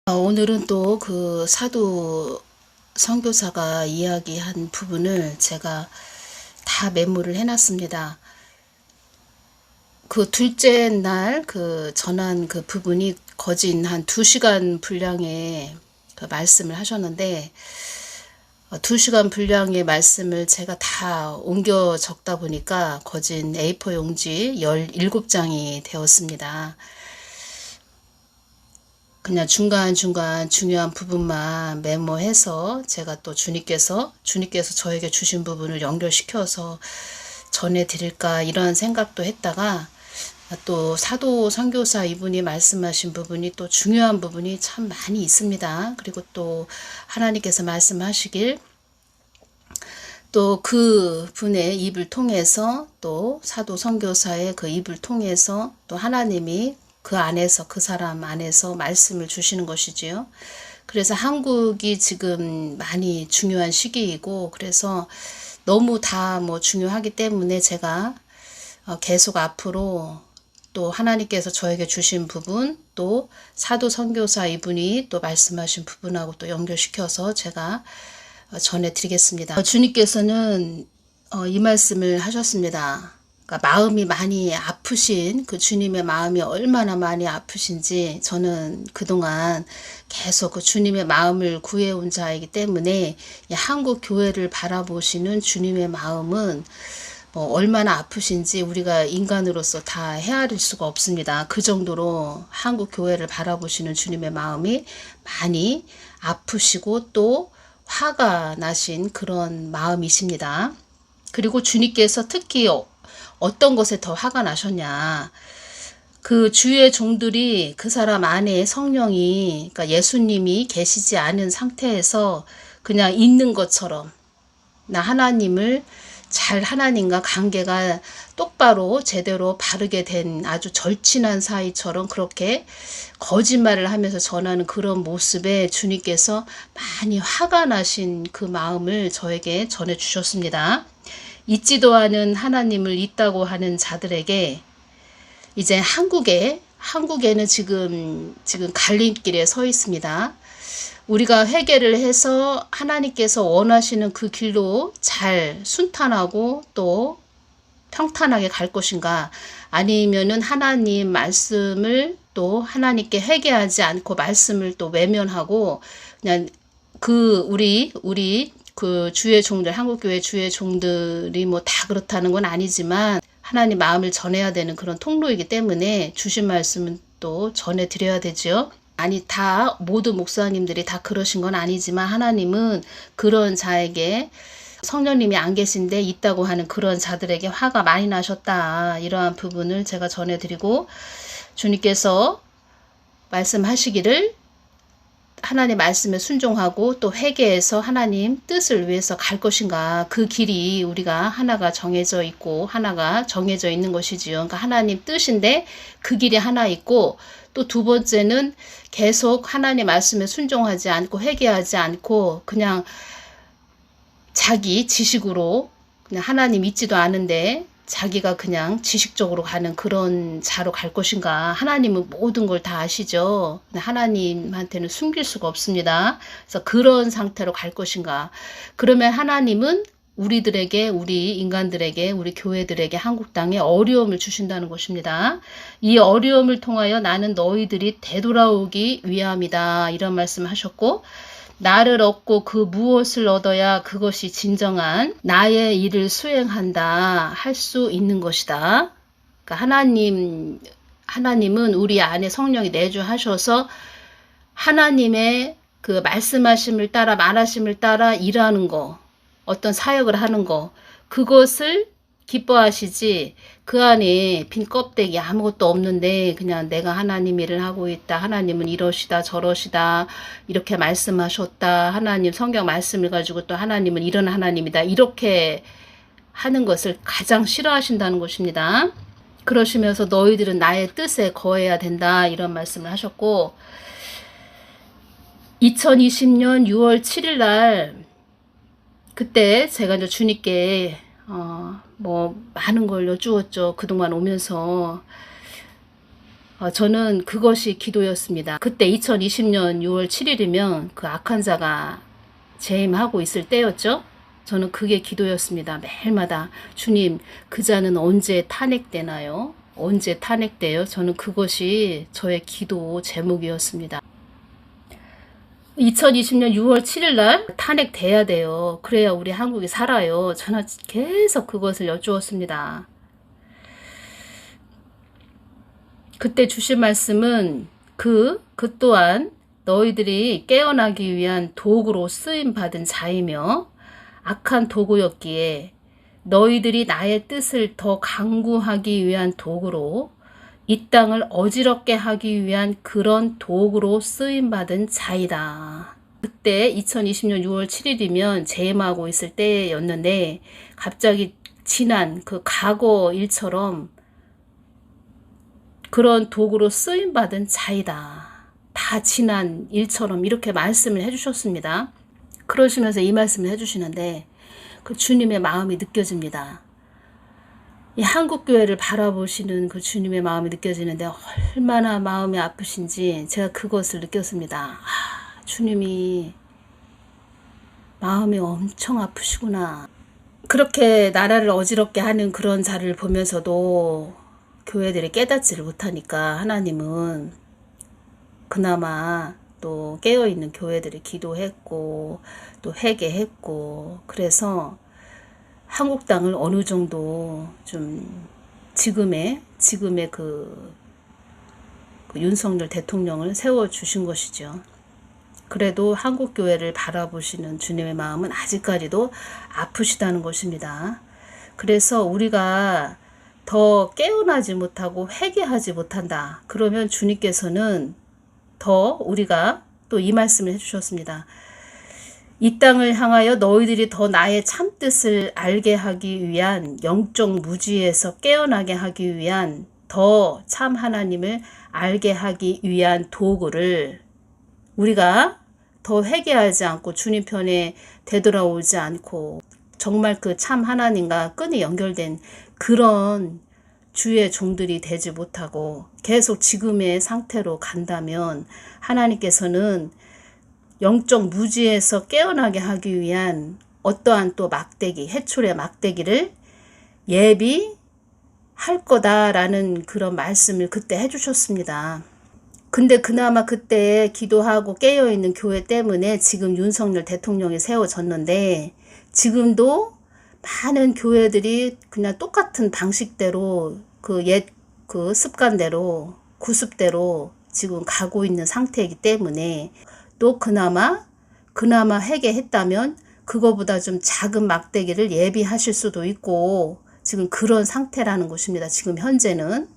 오늘은 또 그 사도 선교사가 이야기한 부분을 제가 다 메모를 해놨습니다. 그 둘째 날 그 전한 그 부분이 거진 한 2시간 분량의 그 말씀을 하셨는데, 2시간 분량의 말씀을 제가 다 옮겨 적다 보니까 거진 A4 용지 17장이 되었습니다. 그냥 중간중간 중요한 부분만 메모해서 제가 또 주님께서 저에게 주신 부분을 연결시켜서 전해드릴까 이런 생각도 했다가, 또 사도 선교사 이분이 말씀하신 부분이 또 중요한 부분이 참 많이 있습니다. 그리고 또 하나님께서 말씀하시길 또 그 분의 입을 통해서, 또 사도 선교사의 그 입을 통해서 또 하나님이 그 안에서, 그 사람 안에서 말씀을 주시는 것이지요. 그래서 한국이 지금 많이 중요한 시기이고, 그래서 너무 다 중요하기 때문에 제가 계속 앞으로 또 하나님께서 저에게 주신 부분, 또 사도 선교사 이분이 또 말씀하신 부분하고 또 연결시켜서 제가 전해드리겠습니다. 주님께서는 이 말씀을 하셨습니다. 그러니까 마음이 많이 아프신 그 주님의 마음이 얼마나 많이 아프신지, 저는 그동안 계속 그 주님의 마음을 구해온 자이기 때문에 이 한국 교회를 바라보시는 주님의 마음은 얼마나 아프신지 우리가 인간으로서 다 헤아릴 수가 없습니다. 그 정도로 한국 교회를 바라보시는 주님의 마음이 많이 아프시고 또 화가 나신 그런 마음이십니다. 그리고 주님께서 특히 어떤 것에 더 화가 나셨냐, 그 주의 종들이 그 사람 안에 성령이, 그러니까 예수님이 계시지 않은 상태에서 그냥 있는 것처럼, 나 하나님을 잘 하나님과 관계가 똑바로 제대로 바르게 된 아주 절친한 사이처럼 그렇게 거짓말을 하면서 전하는 그런 모습에 주님께서 많이 화가 나신 그 마음을 저에게 전해 주셨습니다. 있지도 않은 하나님을 있다고 하는 자들에게 이제 한국에는 지금 갈림길에 서 있습니다. 우리가 회개를 해서 하나님께서 원하시는 그 길로 잘 순탄하고 또 평탄하게 갈 것인가, 아니면은 하나님 말씀을 또 하나님께 회개하지 않고 말씀을 또 외면하고 그냥 우리 그 주의 종들, 한국교회 주의 종들이 다 그렇다는 건 아니지만 하나님 마음을 전해야 되는 그런 통로이기 때문에 주신 말씀은 또 전해드려야 되죠. 아니, 다 모든 목사님들이 다 그러신 건 아니지만 하나님은 그런 자에게, 성령님이 안 계신데 있다고 하는 그런 자들에게 화가 많이 나셨다, 이러한 부분을 제가 전해드리고, 주님께서 말씀하시기를 하나님 말씀에 순종하고 또 회개해서 하나님 뜻을 위해서 갈 것인가, 그 길이 우리가 하나가 정해져 있고 하나가 정해져 있는 것이지요. 그러니까 하나님 뜻인데 그 길이 하나 있고, 또 두 번째는 계속 하나님 말씀에 순종하지 않고 회개하지 않고 그냥 자기 지식으로, 그냥 하나님 있지도 않은데 자기가 그냥 지식적으로 가는 그런 자로 갈 것인가. 하나님은 모든 걸 다 아시죠. 하나님한테는 숨길 수가 없습니다. 그래서 그런 상태로 갈 것인가. 그러면 하나님은 우리들에게, 우리 인간들에게, 우리 교회들에게, 한국 땅에 어려움을 주신다는 것입니다. 이 어려움을 통하여 나는 너희들이 되돌아오기 위함이다, 이런 말씀 하셨고, 나를 얻고 그 무엇을 얻어야 그것이 진정한 나의 일을 수행한다 할 수 있는 것이다. 그러니까 하나님은 우리 안에 성령이 내주하셔서 하나님의 그 말씀하심을 따라, 말하심을 따라 일하는 거, 어떤 사역을 하는 거, 그것을 기뻐하시지, 그 안에 빈 껍데기 아무것도 없는데 그냥 내가 하나님 일을 하고 있다, 하나님은 이러시다 저러시다 이렇게 말씀하셨다, 하나님 성경 말씀을 가지고 또 하나님은 이런 하나님이다, 이렇게 하는 것을 가장 싫어하신다는 것입니다. 그러시면서 너희들은 나의 뜻에 거해야 된다, 이런 말씀을 하셨고, 2020년 6월 7일 날, 그때 제가 이제 주님께 많은 걸 여쭈었죠. 그동안 오면서 저는 그것이 기도였습니다. 그때 2020년 6월 7일이면 그 악한 자가 재임하고 있을 때였죠. 저는 그게 기도였습니다. 매일마다 주님, 그 자는 언제 탄핵되나요? 언제 탄핵돼요? 저는 그것이 저의 기도 제목이었습니다. 2020년 6월 7일 날 탄핵돼야 돼요. 그래야 우리 한국이 살아요. 저는 계속 그것을 여쭈었습니다. 그때 주신 말씀은 그 또한 너희들이 깨어나기 위한 도구로 쓰임받은 자이며 악한 도구였기에 너희들이 나의 뜻을 더 강구하기 위한 도구로 이 땅을 어지럽게 하기 위한 그런 도구로 쓰임받은 자이다. 그때 2020년 6월 7일이면 재임하고 있을 때였는데 갑자기 지난 그 과거 일처럼 그런 도구로 쓰임받은 자이다. 다 지난 일처럼 이렇게 말씀을 해주셨습니다. 그러시면서 이 말씀을 해주시는데 그 주님의 마음이 느껴집니다. 이 한국교회를 바라보시는 그 주님의 마음이 느껴지는데 얼마나 마음이 아프신지 제가 그것을 느꼈습니다. 주님이 마음이 엄청 아프시구나. 그렇게 나라를 어지럽게 하는 그런 자를 보면서도 교회들이 깨닫지를 못하니까 하나님은 그나마 또 깨어있는 교회들이 기도했고 또 회개했고 그래서 한국 땅을 어느 정도 좀 지금의 그 윤석열 대통령을 세워주신 것이죠. 그래도 한국 교회를 바라보시는 주님의 마음은 아직까지도 아프시다는 것입니다. 그래서 우리가 더 깨어나지 못하고 회개하지 못한다. 그러면 주님께서는 더 우리가 또 이 말씀을 해주셨습니다. 이 땅을 향하여 너희들이 더 나의 참뜻을 알게 하기 위한 영적 무지에서 깨어나게 하기 위한 더 참 하나님을 알게 하기 위한 도구를 우리가 더 회개하지 않고 주님 편에 되돌아오지 않고 정말 그 참 하나님과 끈이 연결된 그런 주의 종들이 되지 못하고 계속 지금의 상태로 간다면 하나님께서는 영적 무지에서 깨어나게 하기 위한 어떠한 또 막대기, 해초의 막대기를 예비할 거다라는 그런 말씀을 그때 해주셨습니다. 근데 그나마 그때 기도하고 깨어있는 교회 때문에 지금 윤석열 대통령이 세워졌는데 지금도 많은 교회들이 그냥 똑같은 방식대로 그 습관대로 구습대로 지금 가고 있는 상태이기 때문에 또 그나마 회개했다면 그거보다 좀 작은 막대기를 예비하실 수도 있고 지금 그런 상태라는 것입니다. 지금 현재는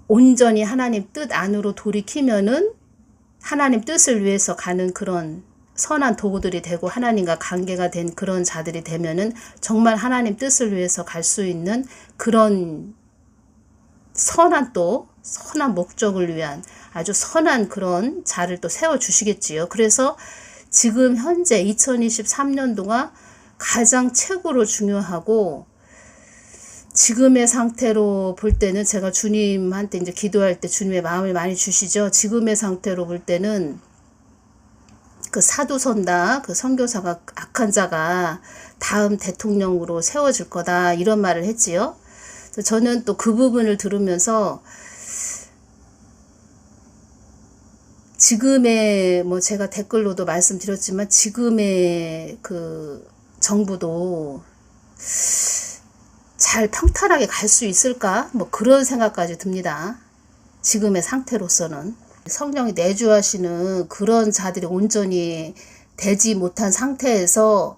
온전히 하나님 뜻 안으로 돌이키면은 하나님 뜻을 위해서 가는 그런 선한 도구들이 되고 하나님과 관계가 된 그런 자들이 되면은 정말 하나님 뜻을 위해서 갈 수 있는 그런 선한 목적을 위한 아주 선한 그런 자를 또 세워주시겠지요. 그래서 지금 현재 2023년도가 가장 최고로 중요하고 지금의 상태로 볼 때는 제가 주님한테 이제 기도할 때 주님의 마음을 많이 주시죠. 지금의 상태로 볼 때는 그 사두선다, 그 선교사가 악한 자가 다음 대통령으로 세워질 거다 이런 말을 했지요. 그래서 저는 또 그 부분을 들으면서 지금의 제가 댓글로도 말씀드렸지만 지금의 그 정부도 잘 평탄하게 갈 수 있을까? 그런 생각까지 듭니다. 지금의 상태로서는. 성령이 내주하시는 그런 자들이 온전히 되지 못한 상태에서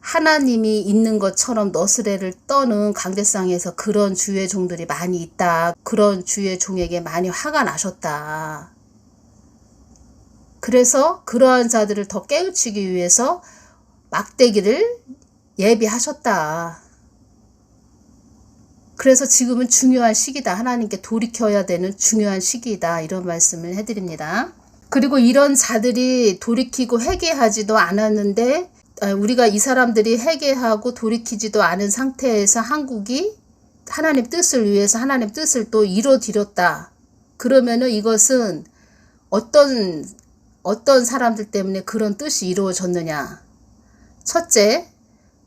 하나님이 있는 것처럼 너스레를 떠는 강대상에서 그런 주의 종들이 많이 있다. 그런 주의 종에게 많이 화가 나셨다. 그래서 그러한 자들을 더 깨우치기 위해서 막대기를 예비하셨다. 그래서 지금은 중요한 시기다. 하나님께 돌이켜야 되는 중요한 시기이다. 이런 말씀을 해드립니다. 그리고 이런 자들이 돌이키고 회개하지도 않았는데 우리가 이 사람들이 회개하고 돌이키지도 않은 상태에서 한국이 하나님 뜻을 위해서 하나님 뜻을 또 이뤄드렸다. 그러면은 이것은 어떤 사람들 때문에 그런 뜻이 이루어졌느냐. 첫째,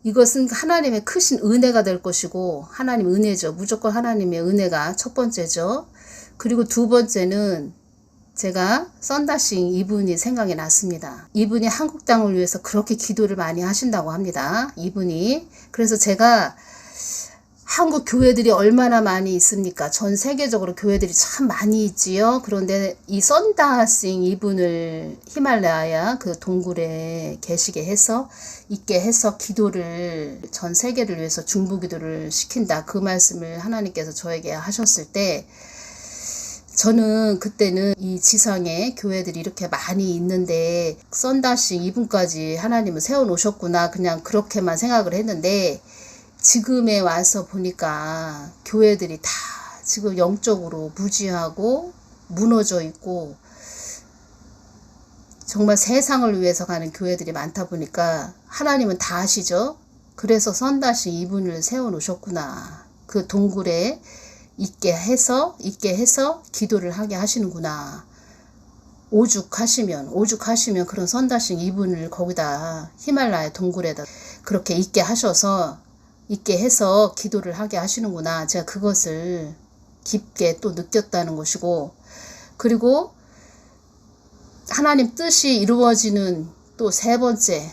이것은 하나님의 크신 은혜가 될 것이고, 하나님 은혜죠. 무조건 하나님의 은혜가 첫 번째죠. 그리고 두 번째는 제가 썬다싱 이분이 생각이 났습니다. 이분이 한국 땅을 위해서 그렇게 기도를 많이 하신다고 합니다. 이분이. 그래서 제가 한국 교회들이 얼마나 많이 있습니까? 전 세계적으로 교회들이 참 많이 있지요. 그런데 이 썬다싱 이분을 히말라야 그 동굴에 있게 해서 기도를 전 세계를 위해서 중보기도를 시킨다. 그 말씀을 하나님께서 저에게 하셨을 때 저는 그때는 이 지상에 교회들이 이렇게 많이 있는데 썬다싱 이분까지 하나님은 세워놓으셨구나. 그냥 그렇게만 생각을 했는데 지금에 와서 보니까 교회들이 다 지금 영적으로 무지하고 무너져 있고 정말 세상을 위해서 가는 교회들이 많다 보니까 하나님은 다 아시죠? 그래서 썬다싱 이분을 세워놓으셨구나. 그 동굴에 있게 해서 기도를 하게 하시는구나. 오죽하시면 그런 썬다싱 이분을 거기다 히말라야 동굴에다 그렇게 있게 해서 기도를 하게 하시는구나. 제가 그것을 깊게 또 느꼈다는 것이고, 그리고 하나님 뜻이 이루어지는 또 세 번째,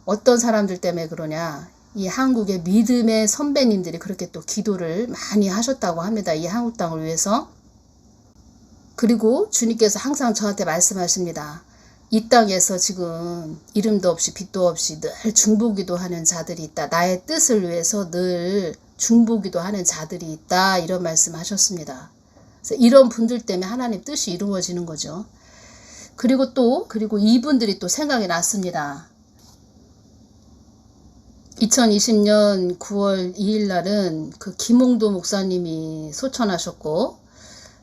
어떤 사람들 때문에 그러냐. 이 한국의 믿음의 선배님들이 그렇게 또 기도를 많이 하셨다고 합니다. 이 한국 땅을 위해서. 그리고 주님께서 항상 저한테 말씀하십니다. 이 땅에서 지금 이름도 없이 빛도 없이 늘 중보기도 하는 자들이 있다. 나의 뜻을 위해서 늘 중보기도 하는 자들이 있다. 이런 말씀 하셨습니다. 그래서 이런 분들 때문에 하나님 뜻이 이루어지는 거죠. 그리고 이분들이 또 생각이 났습니다. 2020년 9월 2일 날은 그 김홍도 목사님이 소천하셨고,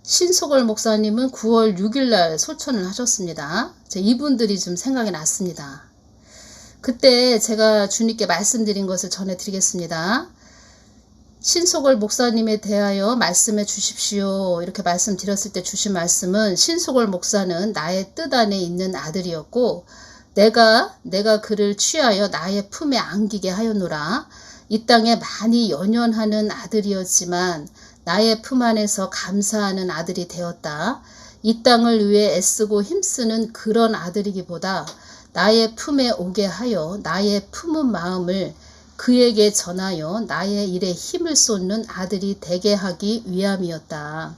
신소걸 목사님은 9월 6일 날 소천을 하셨습니다. 이분들이 좀 생각이 났습니다. 그때 제가 주님께 말씀드린 것을 전해드리겠습니다. 신소걸 목사님에 대하여 말씀해 주십시오. 이렇게 말씀드렸을 때 주신 말씀은, 신소걸 목사는 나의 뜻 안에 있는 아들이었고 내가 그를 취하여 나의 품에 안기게 하였노라. 이 땅에 많이 연연하는 아들이었지만 나의 품 안에서 감사하는 아들이 되었다. 이 땅을 위해 애쓰고 힘쓰는 그런 아들이기보다 나의 품에 오게 하여 나의 품은 마음을 그에게 전하여 나의 일에 힘을 쏟는 아들이 되게 하기 위함이었다.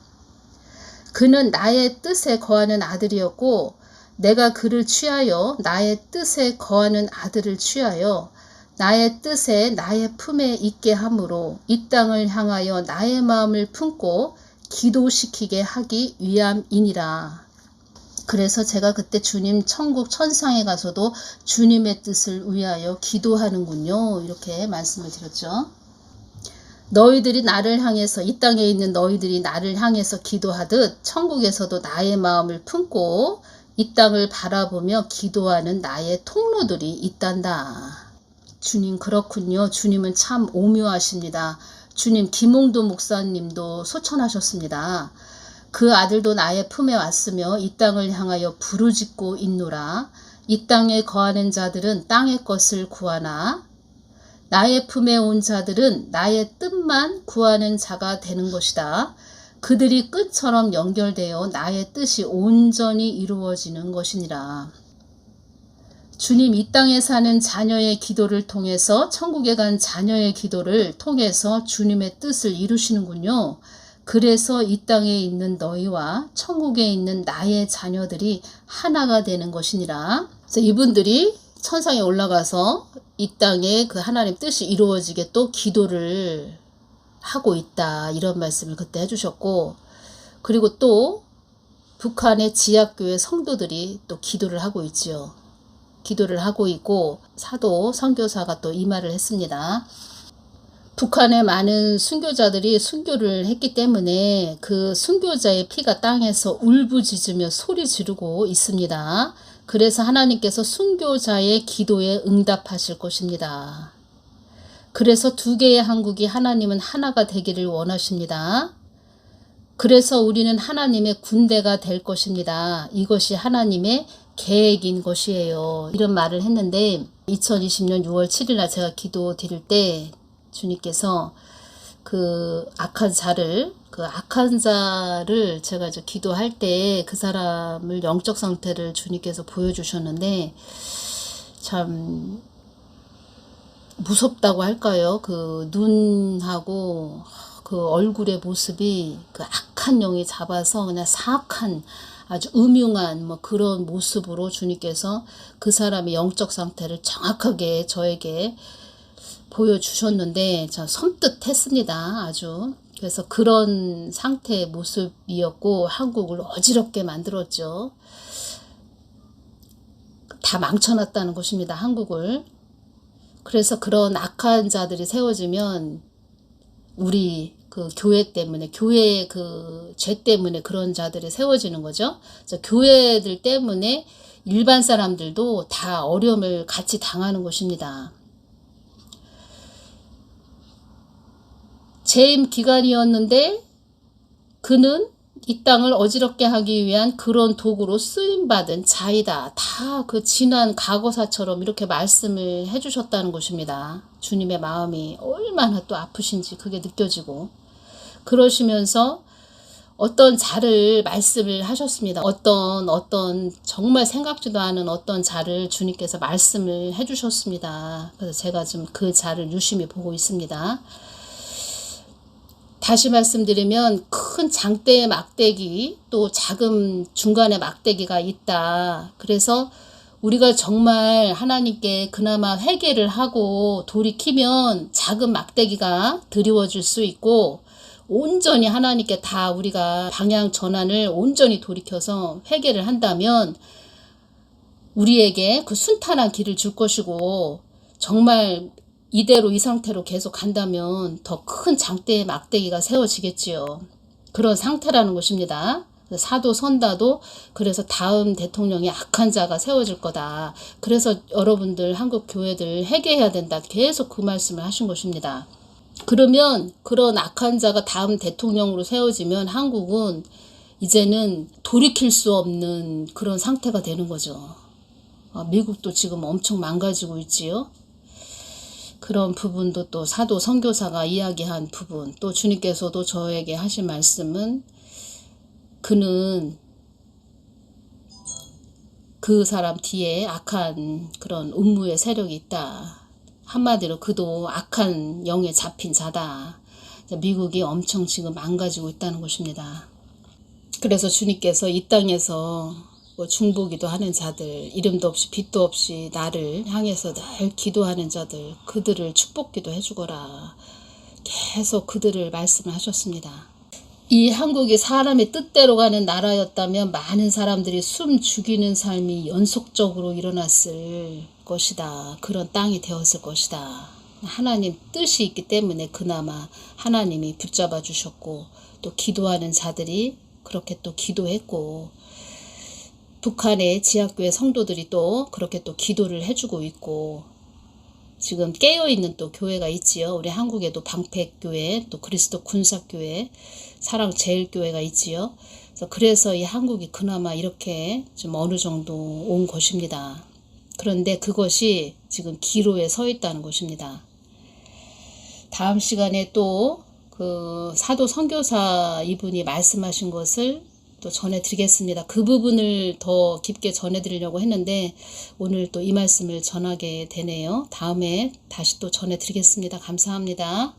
그는 나의 뜻에 거하는 아들이었고 내가 그를 취하여 나의 뜻에 거하는 아들을 취하여 나의 뜻에 나의 품에 있게 함으로 이 땅을 향하여 나의 마음을 품고 기도시키게 하기 위함이니라. 그래서 제가 그때 주님 천국 천상에 가서도 주님의 뜻을 위하여 기도하는군요. 이렇게 말씀을 드렸죠. 너희들이 나를 향해서, 이 땅에 있는 너희들이 나를 향해서 기도하듯 천국에서도 나의 마음을 품고 이 땅을 바라보며 기도하는 나의 통로들이 있단다. 주님 그렇군요. 주님은 참 오묘하십니다. 주님 김홍도 목사님도 소천하셨습니다. 그 아들도 나의 품에 왔으며 이 땅을 향하여 부르짖고 있노라. 이 땅에 거하는 자들은 땅의 것을 구하나 나의 품에 온 자들은 나의 뜻만 구하는 자가 되는 것이다. 그들이 끈처럼 연결되어 나의 뜻이 온전히 이루어지는 것이니라. 주님 이 땅에 사는 자녀의 기도를 통해서, 천국에 간 자녀의 기도를 통해서 주님의 뜻을 이루시는군요. 그래서 이 땅에 있는 너희와 천국에 있는 나의 자녀들이 하나가 되는 것이니라. 그래서 이분들이 천상에 올라가서 이 땅에 그 하나님 뜻이 이루어지게 또 기도를 하고 있다. 이런 말씀을 그때 해주셨고, 그리고 또 북한의 지하교회 성도들이 또 기도를 하고 있지요. 기도를 하고 있고 사도 선교사가 또 이 말을 했습니다. 북한의 많은 순교자들이 순교를 했기 때문에 그 순교자의 피가 땅에서 울부짖으며 소리 지르고 있습니다. 그래서 하나님께서 순교자의 기도에 응답하실 것입니다. 그래서 두 개의 한국이 하나님은 하나가 되기를 원하십니다. 그래서 우리는 하나님의 군대가 될 것입니다. 이것이 하나님의 계획인 것이에요. 이런 말을 했는데 2020년 6월 7일 날 제가 기도 드릴 때 주님께서 그 악한 자를 제가 이제 기도할 때 그 사람을 영적 상태를 주님께서 보여주셨는데 참 무섭다고 할까요? 그 눈하고 그 얼굴의 모습이 그 악한 영이 잡아서 그냥 사악한 아주 음흉한 뭐 그런 모습으로 주님께서 그 사람의 영적 상태를 정확하게 저에게 보여주셨는데 참 섬뜩했습니다. 아주. 그래서 그런 상태의 모습이었고 한국을 어지럽게 만들었죠. 다 망쳐놨다는 것입니다. 한국을. 그래서 그런 악한 자들이 세워지면 우리 그 교회 때문에 교회의 그 죄 때문에 그런 자들이 세워지는 거죠. 그래서 교회들 때문에 일반 사람들도 다 어려움을 같이 당하는 것입니다. 재임 기간이었는데 그는 이 땅을 어지럽게 하기 위한 그런 도구로 쓰임받은 자이다. 다 그 지난 과거사처럼 이렇게 말씀을 해주셨다는 것입니다. 주님의 마음이 얼마나 또 아프신지 그게 느껴지고 그러시면서 어떤 자를 말씀을 하셨습니다. 어떤 정말 생각지도 않은 어떤 자를 주님께서 말씀을 해주셨습니다. 그래서 제가 지금 그 자를 유심히 보고 있습니다. 다시 말씀드리면 큰 장대의 막대기 또 작은 중간에 막대기가 있다. 그래서 우리가 정말 하나님께 그나마 회개를 하고 돌이키면 작은 막대기가 드리워질 수 있고 온전히 하나님께 다 우리가 방향 전환을 온전히 돌이켜서 회개를 한다면 우리에게 그 순탄한 길을 줄 것이고 정말 이대로 이 상태로 계속 간다면 더 큰 장대의 막대기가 세워지겠지요. 그런 상태라는 것입니다. 사도 선다도 그래서 다음 대통령이 악한 자가 세워질 거다. 그래서 여러분들 한국 교회들 회개해야 된다. 계속 그 말씀을 하신 것입니다. 그러면 그런 악한 자가 다음 대통령으로 세워지면 한국은 이제는 돌이킬 수 없는 그런 상태가 되는 거죠. 미국도 지금 엄청 망가지고 있지요. 그런 부분도 또 사도 선교사가 이야기한 부분, 또 주님께서도 저에게 하신 말씀은 그는 그 사람 뒤에 악한 그런 음모의 세력이 있다. 한마디로 그도 악한 영에 잡힌 자다. 미국이 엄청 지금 망가지고 있다는 것입니다. 그래서 주님께서 이 땅에서 뭐 중보기도 하는 자들, 이름도 없이 빛도 없이 나를 향해서 늘 기도하는 자들, 그들을 축복기도 해주거라. 계속 그들을 말씀을 하셨습니다. 이 한국이 사람의 뜻대로 가는 나라였다면 많은 사람들이 숨 죽이는 삶이 연속적으로 일어났을 것이다. 그런 땅이 되었을 것이다. 하나님 뜻이 있기 때문에 그나마 하나님이 붙잡아 주셨고 또 기도하는 자들이 그렇게 또 기도했고 북한의 지하교회 성도들이 또 그렇게 또 기도를 해주고 있고 지금 깨어있는 또 교회가 있지요. 우리 한국에도 방패교회 또 그리스도 군사교회 사랑제일교회가 있지요. 그래서 이 한국이 그나마 이렇게 좀 어느 정도 온 것입니다. 그런데 그것이 지금 기로에 서 있다는 것입니다. 다음 시간에 또 그 사도 선교사 이분이 말씀하신 것을 또 전해드리겠습니다. 그 부분을 더 깊게 전해드리려고 했는데 오늘 또 이 말씀을 전하게 되네요. 다음에 다시 또 전해드리겠습니다. 감사합니다.